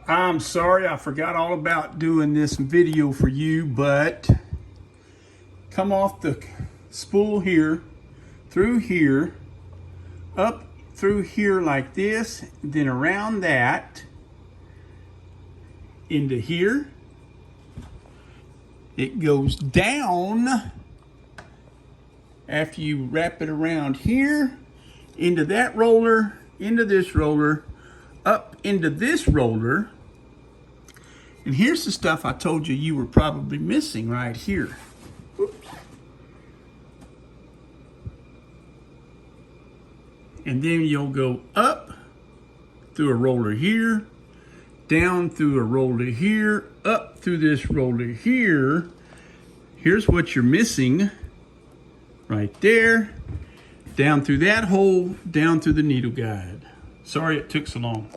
I'm sorry, I forgot all about doing this video for you, but come off the spool here, through here, up through here like this, then around that, into here. It goes down after you wrap it around here, into that roller, into this roller, up into this roller. And here's the stuff I told you you were probably missing right here. Oops. And then you'll go up through a roller here, down through a roller here, up through this roller here. Here's what you're missing right there, down through that hole, down through the needle guide. Sorry it took so long.